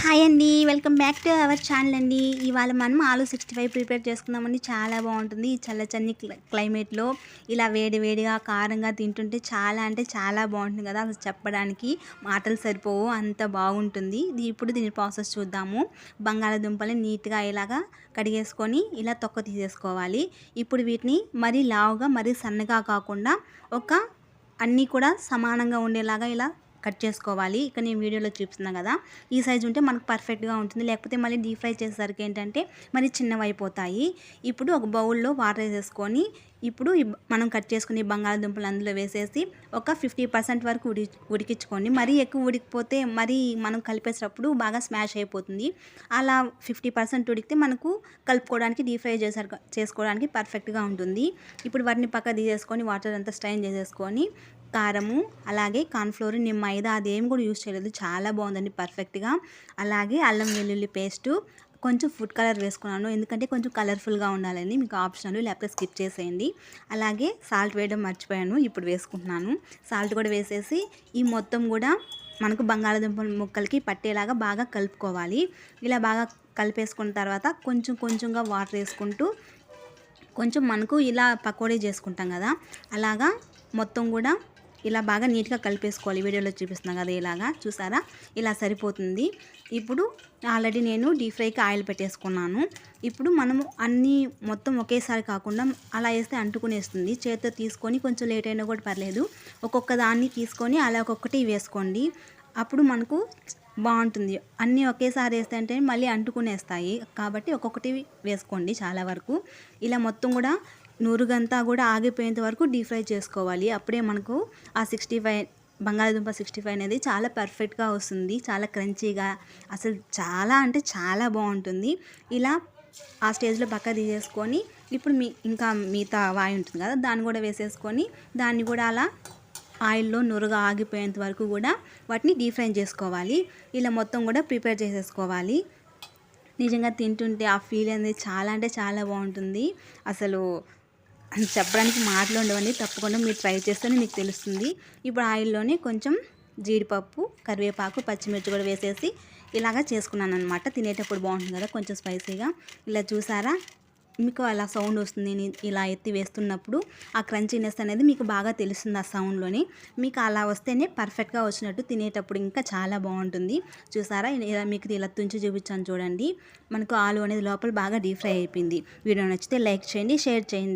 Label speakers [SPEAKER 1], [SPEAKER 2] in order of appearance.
[SPEAKER 1] Hi అండి, welcome back to our channel అండి. ఇవాళ మనం ఆలు 65 ప్రిపేర్ చేసుకుందామండి. చాలా బాగుంటుంది ఈ చల్లచన్ని క్లైమేట్లో. ఇలా వేడి వేడిగా కారంగా తింటుంటే చాలా అంటే చాలా బాగుంటుంది కదా, అసలు చెప్పడానికి మాటలు సరిపోవు, అంత బాగుంటుంది. ఇప్పుడు దీని ప్రాసెస్ చూద్దాము. బంగాళాదుంపల్ని నీట్గా ఇలాగా కడిగేసుకొని ఇలా తొక్క తీసేసుకోవాలి. ఇప్పుడు వీటిని మరీ లావుగా మరీ సన్నగా కాకుండా అన్నీ కూడా సమానంగా ఉండేలాగా ఇలా కట్ చేసుకోవాలి. ఇక్కడ నేను వీడియోలో చూపిస్తున్నాను కదా, ఈ సైజు ఉంటే మనకు పర్ఫెక్ట్గా ఉంటుంది. లేకపోతే మళ్ళీ డీప్ ఫ్రై చేసేసరికి ఏంటంటే మరి చిన్నవి అయిపోతాయి. ఇప్పుడు ఒక బౌల్లో వాటర్ వేసేసుకొని ఇప్పుడు మనం కట్ చేసుకుని బంగాళాదుంపలు అందులో వేసేసి ఒక 50% వరకు ఉడికించుకోండి. మరీ ఎక్కువ ఉడికిపోతే మరీ మనం కలిపేసేటప్పుడు బాగా స్మాష్ అయిపోతుంది. అలా 50% ఉడికితే మనకు కలుపుకోవడానికి డీప్ ఫ్రై చేసుకోవడానికి పర్ఫెక్ట్గా ఉంటుంది. ఇప్పుడు వాటిని పక్క తీసేసుకొని వాటర్ అంతా స్ట్రైన్ చేసేసుకొని కారము, అలాగే కార్న్ఫ్లోర్, నేను మైదా అదేం కూడా యూజ్ చేయలేదు, చాలా బాగుందండి పర్ఫెక్ట్గా. అలాగే అల్లం వెల్లుల్లి పేస్టు, కొంచెం ఫుడ్ కలర్ వేసుకున్నాను ఎందుకంటే కొంచెం కలర్ఫుల్గా ఉండాలని. మీకు ఆప్షనల్, లేకపోతే స్కిప్ చేసేయండి. అలాగే సాల్ట్ వేయడం మర్చిపోయాను, ఇప్పుడు వేసుకుంటున్నాను. సాల్ట్ కూడా వేసేసి ఈ మొత్తం కూడా మనకు బంగాళాదుంప ముక్కలకి పట్టేలాగా బాగా కలుపుకోవాలి. ఇలా బాగా కలిపేసుకున్న తర్వాత కొంచెం కొంచెంగా వాటర్ వేసుకుంటూ కొంచెం మనకు ఇలా పకోడీ చేసుకుంటాం కదా, అలాగా మొత్తం కూడా ఇలా బాగా నీట్గా కలిపేసుకోవాలి. వీడియోలో చూపిస్తున్నాను కదా, ఇలాగా చూసారా, ఇలా సరిపోతుంది. ఇప్పుడు ఆల్రెడీ నేను డీప్ ఫ్రైకి ఆయిల్ పెట్టేసుకున్నాను. ఇప్పుడు మనము అన్నీ మొత్తం ఒకేసారి కాకుండా అలా వేస్తే అంటుకునేస్తుంది. చేతితో తీసుకొని కొంచెం లేట్ అయినా కూడా పర్లేదు, ఒక్కొక్క దాన్ని తీసుకొని అలా ఒక్కొక్కటి వేసుకోండి. అప్పుడు మనకు బాగుంటుంది. అన్నీ ఒకేసారి వేస్తే అంటే మళ్ళీ అంటుకునేస్తాయి, కాబట్టి ఒక్కొక్కటి వేసుకోండి చాలా వరకు. ఇలా మొత్తం కూడా నూరుగంతా కూడా ఆగిపోయేంత వరకు డీప్ ఫ్రై చేసుకోవాలి. అప్పుడే మనకు ఆ 65 బంగాళాదుంప 65 అనేది చాలా పర్ఫెక్ట్గా వస్తుంది, చాలా క్రంచీగా, అసలు చాలా అంటే చాలా బాగుంటుంది. ఇలా ఆ స్టేజ్లో పక్క తీసేసుకొని ఇప్పుడు ఇంకా మిగతా వాయి ఉంటుంది కదా, దాన్ని కూడా వేసేసుకొని దాన్ని కూడా అలా ఆయిల్లో నురగా ఆగిపోయేంత వరకు కూడా వాటిని డీప్ ఫ్రై చేసుకోవాలి. ఇలా మొత్తం కూడా ప్రిపేర్ చేసేసుకోవాలి. నిజంగా తింటుంటే ఆ ఫీల్ అనేది చాలా అంటే చాలా బాగుంటుంది. అసలు చెప్పడానికి మాటలు ఉండవండి, తప్పకుండా మీరు ట్రై చేస్తేనే మీకు తెలుస్తుంది. ఇప్పుడు ఆయిల్లోనే కొంచెం జీడిపప్పు, కరివేపాకు, పచ్చిమిర్చి కూడా వేసేసి ఇలాగా చేసుకున్నాను అనమాట. తినేటప్పుడు బాగుంటుంది కదా కొంచెం స్పైసీగా. ఇలా చూసారా, మీకు అలా సౌండ్ వస్తుంది. నేను ఇలా ఎత్తి వేస్తున్నప్పుడు ఆ క్రంచీనెస్ అనేది మీకు బాగా తెలుస్తుంది ఆ సౌండ్లోని. మీకు అలా వస్తేనే పర్ఫెక్ట్గా వచ్చినట్టు, తినేటప్పుడు ఇంకా చాలా బాగుంటుంది. చూసారా, ఇలా మీకు ఇలా తుంచి చూపించాను చూడండి. మనకు ఆలు అనేది లోపల బాగా డీప్ ఫ్రై అయిపోయింది. వీడియో నచ్చితే లైక్ చేయండి, షేర్ చేయండి.